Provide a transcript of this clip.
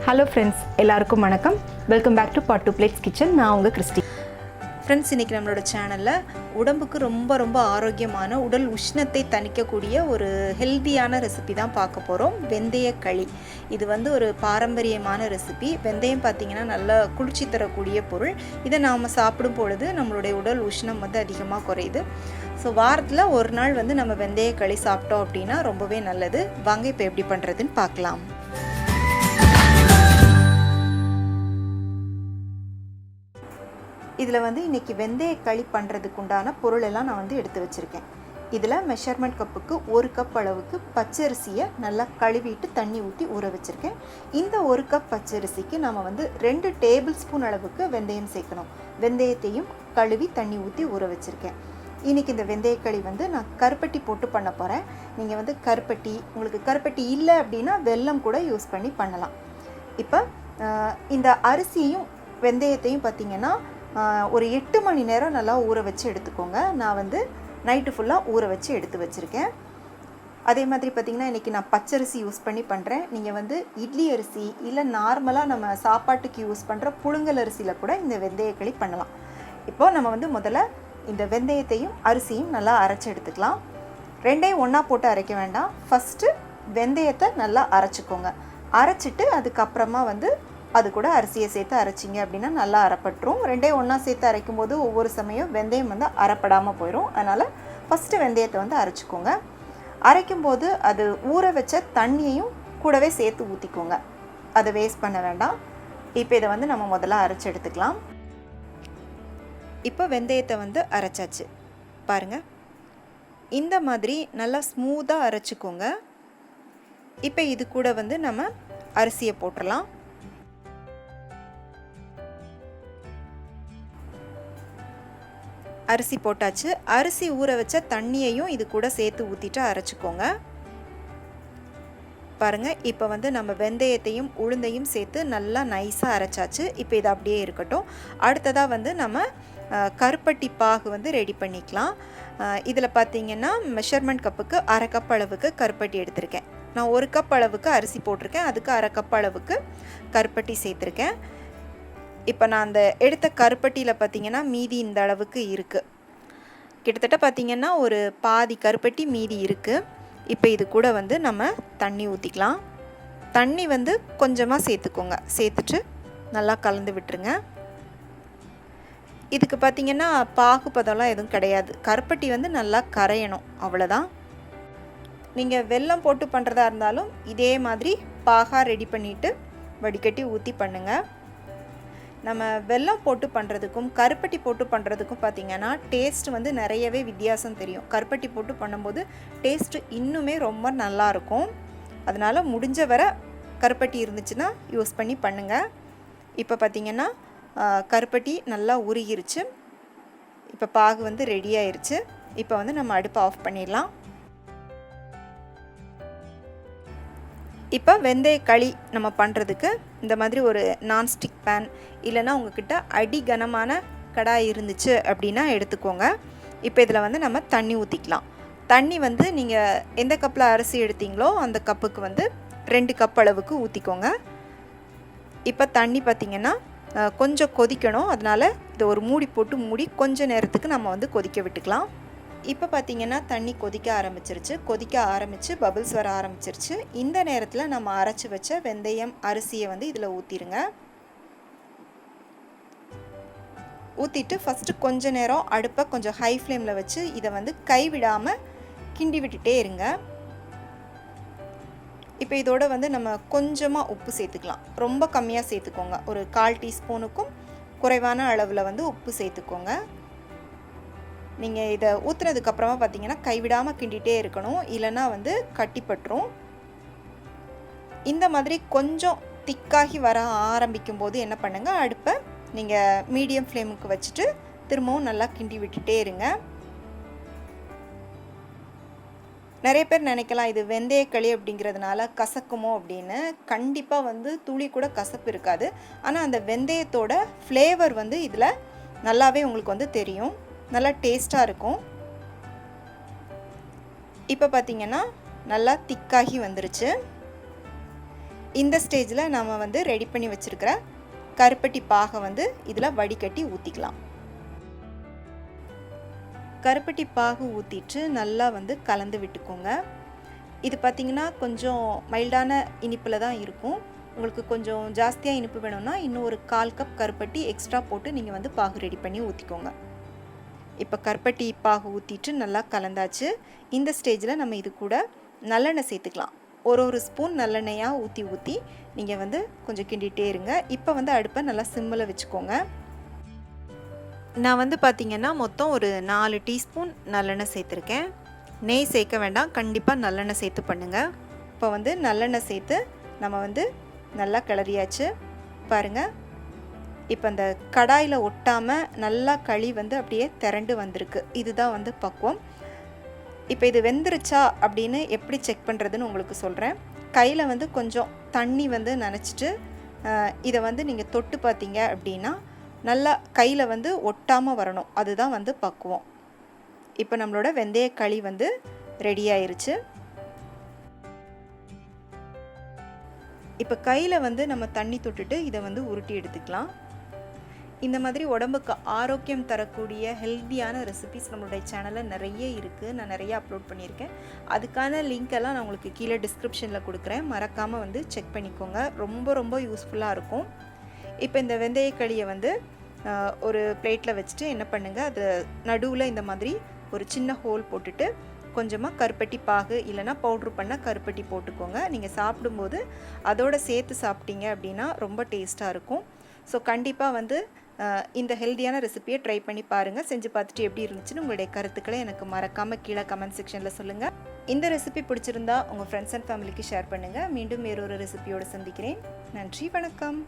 Hello friends, எல்லாருக்கும் வணக்கம். Welcome back to pot 2 plates kitchen. நான் உங்கள் கிறிஸ்டி. ஃப்ரெண்ட்ஸ், இன்றைக்கி நம்மளோட சேனலில் உடம்புக்கு ரொம்ப ஆரோக்கியமான உடல் உஷ்ணத்தை தணிக்கக்கூடிய ஒரு ஹெல்த்தியான ரெசிபி தான் பார்க்க போகிறோம். வெந்தயக்களி. இது ஒரு பாரம்பரியமான ரெசிபி. வெந்தயம் பார்த்திங்கன்னா நல்லா குளிர்ச்சி தரக்கூடிய பொருள். இதை நாம் சாப்பிடும் பொழுது நம்மளுடைய உடல் உஷ்ணம் அதிகமாக குறையுது. ஸோ வாரத்தில் ஒரு நாள் நம்ம வெந்தயக்களி சாப்பிட்டோம் அப்படின்னா ரொம்பவே நல்லது. வாங்க இப்போ எப்படி பண்ணுறதுன்னு பார்க்கலாம். இதில் இன்றைக்கி வெந்தயக்களி பண்ணுறதுக்கு உண்டான பொருள் எல்லாம் நான் எடுத்து வச்சுருக்கேன். இதில் மெஷர்மெண்ட் கப்புக்கு 1 கப் அளவுக்கு பச்சரிசியை நல்லா கழுவிட்டு தண்ணி ஊற்றி ஊற வச்சுருக்கேன். இந்த 1 கப் பச்சரிசிக்கு நம்ம 2 டேபிள் ஸ்பூன் அளவுக்கு வெந்தயம் சேர்க்கணும். வெந்தயத்தையும் கழுவி தண்ணி ஊற்றி ஊற வச்சுருக்கேன். இன்றைக்கி இந்த வெந்தயக்களி நான் கருப்பட்டி போட்டு பண்ண போகிறேன். நீங்கள் கருப்பட்டி, உங்களுக்கு கருப்பட்டி இல்லை அப்படின்னா வெல்லம் கூட யூஸ் பண்ணி பண்ணலாம். இப்போ இந்த அரிசியும் வெந்தயத்தையும் பார்த்திங்கன்னா ஒரு 8 மணி நேரம் நல்லா ஊற வச்சு எடுத்துக்கோங்க. நான் நைட்டு ஃபுல்லாக ஊற வச்சு எடுத்து வச்சுருக்கேன். அதே மாதிரி பார்த்திங்கன்னா இன்றைக்கி நான் பச்சரிசி யூஸ் பண்ணி பண்ணுறேன். நீங்கள் இட்லி அரிசி இல்லை நார்மலாக நம்ம சாப்பாட்டுக்கு யூஸ் பண்ணுற புழுங்கல் அரிசியில் கூட இந்த வெந்தயக்களி பண்ணலாம். இப்போது நம்ம முதல்ல இந்த வெந்தயத்தையும் அரிசியும் நல்லா அரைச்சி எடுத்துக்கலாம். ரெண்டையும் ஒன்றா போட்டு அரைக்க வேண்டாம். ஃபஸ்ட்டு வெந்தயத்தை நல்லா அரைச்சிக்கோங்க. அரைச்சிட்டு அதுக்கப்புறமா அது கூட அரிசியை சேர்த்து அரைச்சிங்க அப்படின்னா நல்லா அரைப்பட்டுரும். ரெண்டையும் ஒன்றா சேர்த்து அரைக்கும் போது ஒவ்வொரு சமயம் வெந்தயம் அரைப்படாமல் போயிடும். அதனால் ஃபஸ்ட்டு வெந்தயத்தை அரைச்சிக்கோங்க. அரைக்கும்போது அது ஊற வச்ச தண்ணியையும் கூடவே சேர்த்து ஊற்றிக்கோங்க. அதை வேஸ்ட் பண்ண வேண்டாம். இப்போ இதை நம்ம முதல்ல அரைச்சி எடுத்துக்கலாம். இப்போ வெந்தயத்தை அரைச்சாச்சு பாருங்கள். இந்த மாதிரி நல்லா ஸ்மூத்தாக அரைச்சிக்கோங்க. இப்போ இது கூட நம்ம அரிசியை போட்டுடலாம். அரிசி போட்டாச்சு. அரிசி ஊற வச்ச தண்ணியையும் இது கூட சேர்த்து ஊற்றிட்டு அரைச்சிக்கோங்க. பாருங்கள், இப்போ நம்ம வெந்தயத்தையும் உளுந்தையும் சேர்த்து நல்லா நைஸாக அரைச்சாச்சு. இப்போ இது அப்படியே இருக்கட்டும். அடுத்ததாக நம்ம கருப்பட்டி பாகு ரெடி பண்ணிக்கலாம். இதில் பார்த்திங்கன்னா மெஷர்மெண்ட் கப்புக்கு 1/2 கப் அளவுக்கு கருப்பட்டி எடுத்திருக்கேன். நான் 1 கப் அளவுக்கு அரிசி போட்டிருக்கேன். அதுக்கு 1/2 கப் அளவுக்கு கருப்பட்டி சேர்த்துருக்கேன். இப்போ நான் அந்த எடுத்த கருப்பட்டியில் பார்த்திங்கன்னா மீதி இந்த அளவுக்கு இருக்குது. கிட்டத்தட்ட பார்த்திங்கன்னா ஒரு பாதி கருப்பட்டி மீதி இருக்குது. இப்போ இது கூட நம்ம தண்ணி ஊற்றிக்கலாம். தண்ணி கொஞ்சமாக சேர்த்துக்கோங்க. சேர்த்துட்டு நல்லா கலந்து விட்டுருங்க. இதுக்கு பார்த்திங்கன்னா பாகுபதம்லாம் எதுவும் கிடையாது. கருப்பட்டி நல்லா கரையணும், அவ்வளோதான். நீங்கள் வெல்லம் போட்டு பண்ணுறதா இருந்தாலும் இதே மாதிரி பாகாக ரெடி பண்ணிவிட்டு வடிகட்டி ஊற்றி பண்ணுங்கள். நம்ம வெல்லம் போட்டு பண்ணுறதுக்கும் கருப்பட்டி போட்டு பண்ணுறதுக்கும் பார்த்திங்கன்னா டேஸ்ட் நிறையவே வித்தியாசம் தெரியும். கருப்பட்டி போட்டு பண்ணும்போது டேஸ்ட்டு இன்னுமே ரொம்ப நல்லாயிருக்கும். அதனால் முடிஞ்ச வரை கருப்பட்டி இருந்துச்சுன்னா யூஸ் பண்ணி பண்ணுங்கள். இப்போ பார்த்திங்கன்னா கருப்பட்டி நல்லா உருகிருச்சு. இப்போ பாகு ரெடி ஆயிடுச்சு. இப்போ நம்ம அடுப்பை ஆஃப் பண்ணிடலாம். இப்போ வெந்தயக்களி நம்ம பண்ணுறதுக்கு இந்த மாதிரி ஒரு நான்ஸ்டிக் பேன் இல்லைன்னா உங்கள்கிட்ட அடி கனமான கடாய் இருந்துச்சு அப்படின்னா எடுத்துக்கோங்க. இப்போ இதில் நம்ம தண்ணி ஊற்றிக்கலாம். தண்ணி நீங்கள் எந்த கப்பில் அரிசி எடுத்தீங்களோ அந்த கப்புக்கு 2 கப் அளவுக்கு ஊற்றிக்கோங்க. இப்போ தண்ணி பார்த்திங்கன்னா கொஞ்சம் கொதிக்கணும். அதனால் இதை ஒரு மூடி போட்டு மூடி கொஞ்சம் நேரத்துக்கு நம்ம கொதிக்க விட்டுக்கலாம். இப்போ பார்த்திங்கன்னா தண்ணி கொதிக்க ஆரம்பித்து பபிள்ஸ் வர ஆரம்பிச்சிருச்சு. இந்த நேரத்தில் நம்ம அரைச்சி வச்ச வெந்தயம் அரிசியை இதில் ஊற்றிடுங்க. ஊற்றிட்டு ஃபஸ்ட்டு கொஞ்ச நேரம் அடுப்பை கொஞ்சம் ஹை ஃப்ளேமில் வச்சு இதை கைவிடாமல் கிண்டி விட்டுட்டே இருங்க. இப்போ இதோட நம்ம கொஞ்சமாக உப்பு சேர்த்துக்கலாம். ரொம்ப கம்மியாக சேர்த்துக்கோங்க. ஒரு 1/4 டீஸ்பூனுக்கும் குறைவான அளவில் உப்பு சேர்த்துக்கோங்க. நீங்கள் இதை ஊற்றுனதுக்கப்புறமா பார்த்திங்கன்னா கைவிடாமல் கிண்டிகிட்டே இருக்கணும், இல்லைன்னா கட்டிப்பட்டுரும். இந்த மாதிரி கொஞ்சம் திக்காகி வர ஆரம்பிக்கும் போது என்ன பண்ணுங்கள், அடுப்பை நீங்கள் மீடியம் ஃப்ளேமுக்கு வச்சுட்டு திரும்பவும் நல்லா கிண்டி விட்டுட்டே இருங்க. நிறைய பேர் நினைக்கலாம் இது வெந்தயக்களி அப்படிங்கிறதுனால கசக்குமோ அப்படின்னு. கண்டிப்பாக துளி கூட கசப்பு இருக்காது. ஆனால் அந்த வெந்தயத்தோட ஃப்ளேவர் இதில் நல்லாவே உங்களுக்கு தெரியும். நல்லா டேஸ்ட்டாக இருக்கும். இப்போ பார்த்திங்கன்னா நல்லா திக்காகி வந்துருச்சு. இந்த ஸ்டேஜில் நம்ம வந்து ரெடி பண்ணி வச்சுருக்கிற கருப்பட்டி பாகை வந்து இதில் வடிகட்டி ஊற்றிக்கலாம். கருப்பட்டி பாகு ஊற்றிட்டு நல்லா வந்து கலந்து விட்டுக்கோங்க. இது பார்த்திங்கன்னா கொஞ்சம் மைல்டான இனிப்பில் தான் இருக்கும். உங்களுக்கு கொஞ்சம் ஜாஸ்தியாக இனிப்பு வேணும்னா இன்னும் ஒரு 1/4 கப் கருப்பட்டி எக்ஸ்ட்ரா போட்டு நீங்கள் வந்து பாகு ரெடி பண்ணி ஊற்றிக்கோங்க. இப்போ கருப்பட்டி பாகு ஊற்றிட்டு நல்லா கலந்தாச்சு. இந்த ஸ்டேஜில் நம்ம இது கூட நல்லெண்ணெய் சேர்த்துக்கலாம். ஒரு ஸ்பூன் நல்லெண்ணெயாக ஊற்றி நீங்கள் வந்து கொஞ்சம் கிண்டிகிட்டே இருங்க. இப்போ வந்து அடுப்பை நல்லா சிம்மில் வச்சுக்கோங்க. நான் வந்து பார்த்திங்கன்னா மொத்தம் ஒரு 4 டீஸ்பூன் நல்லெண்ணெய் சேர்த்துருக்கேன். நெய் சேர்க்க வேண்டாம், கண்டிப்பாக நல்லெண்ணெய் சேர்த்து பண்ணுங்கள். இப்போ வந்து நல்லெண்ணெய் சேர்த்து நம்ம வந்து நல்லா கிளறியாச்சு பாருங்கள். இப்போ அந்த கடாயில் ஒட்டாமல் நல்லா களி வந்து அப்படியே திரண்டு வந்திருக்கு. இதுதான் வந்து பக்குவம். இப்போ இது வெந்துருச்சா அப்படின்னு எப்படி செக் பண்ணுறதுன்னு உங்களுக்கு சொல்கிறேன். கையில் வந்து கொஞ்சம் தண்ணி வந்து நனைச்சிட்டு இதை வந்து நீங்கள் தொட்டு பார்த்தீங்க அப்படின்னா நல்லா கையில் வந்து ஒட்டாமல் வரணும். அதுதான் வந்து பக்குவம். இப்போ நம்மளோட வெந்தயக்களி வந்து ரெடி ஆயிருச்சு. இப்போ கையில் வந்து நம்ம தண்ணி தொட்டுட்டு இதை வந்து உருட்டி எடுத்துக்கலாம். இந்த மாதிரி உடம்புக்கு ஆரோக்கியம் தரக்கூடிய ஹெல்த்தியான ரெசிபிஸ் நம்மளுடைய சேனலில் நிறைய இருக்குது. நான் நிறைய அப்லோட் பண்ணியிருக்கேன். அதுக்கான லிங்க் எல்லாம் நான் உங்களுக்கு கீழே டிஸ்கிரிப்ஷனில் கொடுக்குறேன். மறக்காமல் வந்து செக் பண்ணிக்கோங்க. ரொம்ப யூஸ்ஃபுல்லாக இருக்கும். இப்போ இந்த வெந்தயக்களியை வந்து ஒரு பிளேட்டில் வச்சுட்டு என்ன பண்ணுங்கள், அது நடுவில் இந்த மாதிரி ஒரு சின்ன ஹோல் போட்டுட்டு கொஞ்சமாக கருப்பட்டி பாகு இல்லைனா பவுட்ரு பண்ண கருப்பட்டி போட்டுக்கோங்க. நீங்கள் சாப்பிடும்போது அதோடு சேர்த்து சாப்பிட்டீங்க அப்படின்னா ரொம்ப டேஸ்ட்டாக இருக்கும். ஸோ கண்டிப்பாக வந்து இந்த ஹெல்த்தியான ரெசிபியை ட்ரை பண்ணி பாருங்கள். செஞ்சு பார்த்துட்டு எப்படி இருந்துச்சுன்னு உங்களுடைய கருத்துக்களை எனக்கு மறக்காமல் கீழே கமெண்ட் செக்ஷனில் சொல்லுங்கள். இந்த ரெசிபி பிடிச்சிருந்தா உங்கள் ஃப்ரெண்ட்ஸ் அண்ட் ஃபேமிலிக்கு ஷேர் பண்ணுங்கள். மீண்டும் வேறொரு ரெசிபியோடு சந்திக்கிறேன். நன்றி, வணக்கம்.